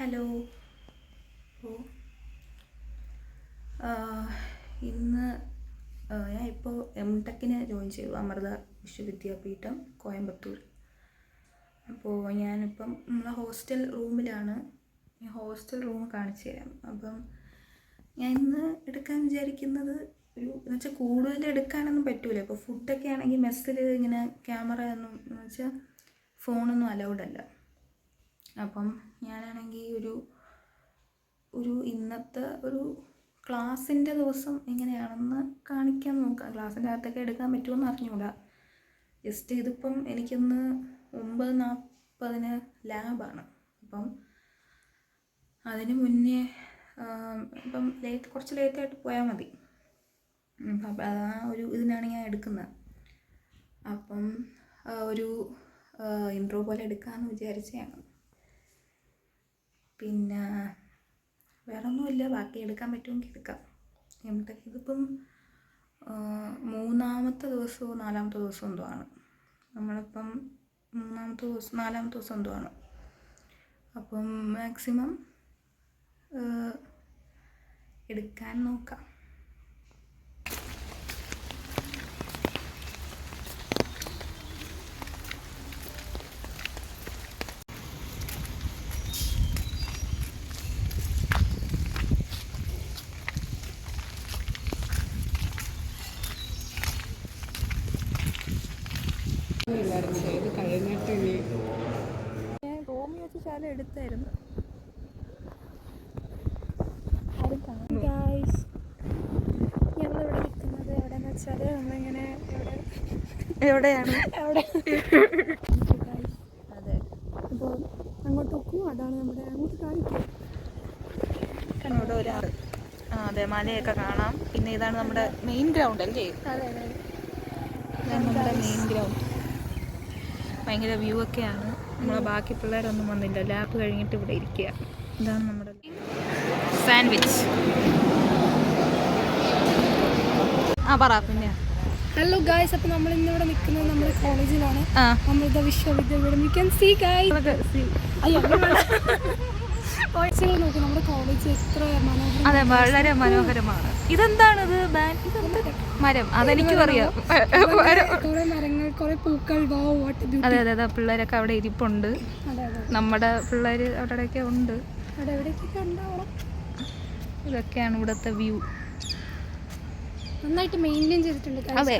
Hello. ഓ ഇന്ന് ഞാനിപ്പോൾ എംടെക്കിന് join ചെയ്തു, അമൃത വിശ്വവിദ്യാപീഠം കോയമ്പത്തൂർ. അപ്പോൾ ഞാനിപ്പം നമ്മളെ ഹോസ്റ്റൽ റൂമിലാണ്. ഹോസ്റ്റൽ റൂം കാണിച്ചു തരാം. അപ്പം ഞാൻ ഇന്ന് എടുക്കാൻ വിചാരിക്കുന്നത് എന്ന് വെച്ചാൽ കൂടുതൽ എടുക്കാനൊന്നും പറ്റൂല. ഇപ്പോൾ ഫുഡൊക്കെ ആണെങ്കിൽ മെസ്സിൽ ഇങ്ങനെ ക്യാമറ ഒന്നും എന്ന് വെച്ചാൽ ഫോണൊന്നും അലൗഡ് അല്ല. അപ്പം ഞാനാണെങ്കിൽ ഒരു ഇന്നത്തെ ഒരു ക്ലാസ്സിൻ്റെ ദിവസം എങ്ങനെയാണെന്ന് കാണിക്കാൻ നോക്കാം. ക്ലാസ്സിൻ്റെ അകത്തൊക്കെ എടുക്കാൻ പറ്റുമെന്ന് അറിഞ്ഞൂടാ. ജസ്റ്റ് ഇതിപ്പം എനിക്കൊന്ന് 9:40 ലാബാണ്. അപ്പം അതിന് മുന്നേ ഇപ്പം കുറച്ച് ലേറ്റായിട്ട് പോയാൽ മതി. അപ്പം ആ ഒരു ഇതിനാണ് ഞാൻ എടുക്കുന്നത്. അപ്പം ഒരു ഇൻട്രോ പോലെ എടുക്കാമെന്ന് വിചാരിച്ചതാണ്. പിന്നെ വേറെ ഒന്നുമില്ല, ബാക്കി എടുക്കാൻ പറ്റുമെങ്കിൽ എടുക്കാം. എംടെക് ഇതിപ്പം 3-ാമത്തെ ദിവസമോ 4-ാമത്തെ ദിവസമോ എന്തോ ആണ്. നമ്മളിപ്പം 4-ാമത്തെ ദിവസം എന്തോ ആണ്. അപ്പം മാക്സിമം എടുക്കാൻ നോക്കാം. ഇത് കഴിഞ്ഞിട്ട് ഞാൻ റൂമിൽ വെച്ച് ശാല എടുത്തായിരുന്നു. ഞങ്ങളിവിടെ നിൽക്കുന്നത് എവിടെയെന്ന് വെച്ചാൽ നമ്മളിങ്ങനെ എവിടെയാണ് അതെ. അപ്പോൾ അങ്ങോട്ട് നോക്കൂ, അതാണ് നമ്മുടെ അങ്ങോട്ട് കാണിക്കും. കണ്ണോട് ഒരാൾ അതെ, മലയൊക്കെ കാണാം. പിന്നെ ഇതാണ് നമ്മുടെ മെയിൻ ഗ്രൗണ്ട് അല്ലേ? അതെ അതെ, ഇതാണ് നമ്മുടെ മെയിൻ ഗ്രൗണ്ട്. ഭയങ്കര വ്യൂ ഒക്കെയാണ്. നമ്മളെ ബാക്കി പിള്ളേരൊന്നും വന്നില്ല, ലാബ് കഴിഞ്ഞിട്ട് ഇവിടെ ഇരിക്കുക. ഇതാണ് നമ്മുടെ സാൻഡ്വിച്ച്. പറ. പിന്നെ ഹലോ ഗായ്സ്, അപ്പോൾ നമ്മൾ ഇന്നിവിടെ നിൽക്കുന്നത് നമ്മുടെ കോളേജിലാണ്, Amrita Vishwa Vidyapeetham. You can see guys. നോക്കി നമ്മുടെ കോളേജ് എത്ര മനോഹരം. അതെ, വളരെ മനോഹരമാണ്. ഇതെന്താണിത്? മരം. അതെനിക്കും അറിയാം. കുറെ മരങ്ങൾ, കുറെ പൂക്കൾ. അതെ അതെ അതെ, പിള്ളേരൊക്കെ അവിടെ ഇരിപ്പുണ്ട്. നമ്മുടെ പിള്ളേർ അവിടെയൊക്കെ ഉണ്ട്. ഇതൊക്കെയാണ് ഇവിടുത്തെ വ്യൂ. നന്നായിട്ട് മെയിൻറ്റെയിൻ ചെയ്തിട്ടുണ്ട്. അതെ,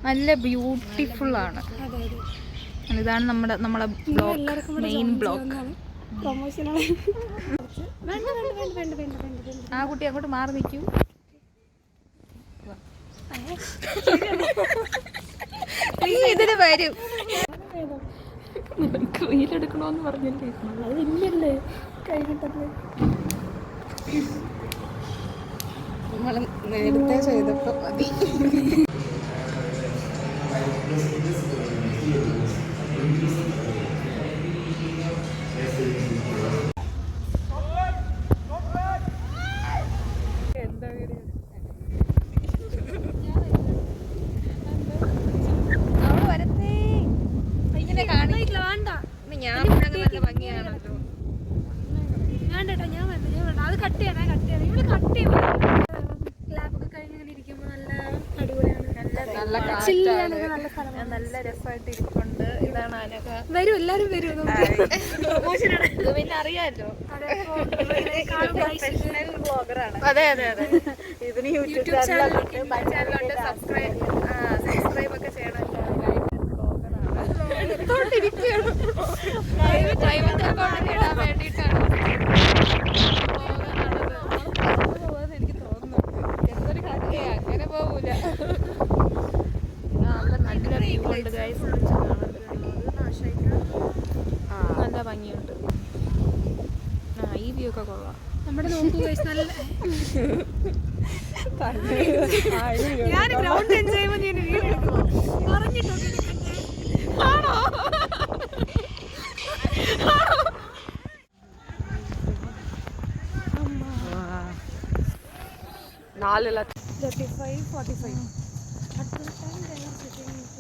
നല്ല ബ്യൂട്ടിഫുൾ ആണ്. ഇതാണ് നമ്മളെ ബ്ലോക്ക്, മെയിൻ ബ്ലോക്ക്. ആ കുട്ടി അങ്ങോട്ട് മാറി നിൽക്കൂ. ഇതിന് വരും. റീലെടുക്കണോന്ന് പറഞ്ഞില്ലേ? കഴിഞ്ഞിട്ടല്ലേ നമ്മൾ നേരത്തെ ചെയ്തപ്പോൾ മതി. ഞാൻ നല്ല ഭംഗിയാണല്ലോ. വേണ്ടട്ടോ, ഞാൻ വേണ്ട. അത് കട്ട് ചെയ്യണേ. ഇവിടെ കട്ട് ചെയ്യണം. ലാബൊക്കെ കഴിഞ്ഞ് ഇങ്ങനെ ഇരിക്കുമ്പോൾ നല്ല അടിപൊളിയാണ്. നല്ല രസമായിട്ട് ഇരിപ്പുണ്ട്. ഇതാണ് അനക. വരും, എല്ലാരും വരും. ഇത് പിന്നെ അറിയാലോ, ബ്ലോഗറാണ്. അതെ അതെ അതെ, ഇതിന് യൂട്യൂബ് ചാനലുണ്ട്. സബ്സ്ക്രൈബ് ഒക്കെ ചെയ്യണം. ഇടാൻ വേണ്ടിയിട്ടാണ് എനിക്ക് തോന്നുന്നു. എന്തൊരു കഥയാ, അങ്ങനെ പോകൂല. നല്ല വ്യൂ ഉണ്ട് ഗൈസ്. നല്ല ഭംഗിയുണ്ട്. ഈ വ്യൂ ഒക്കെ കൊള്ളാം. നമ്മുടെ നോക്കൂ ഗൈസ്, നല്ല ഞാൻ ഗ്രൗണ്ട് എൻജോയ്മെന്റ് പറഞ്ഞിട്ടുണ്ട്. ആണോ? 4:35. At the time they are sitting in the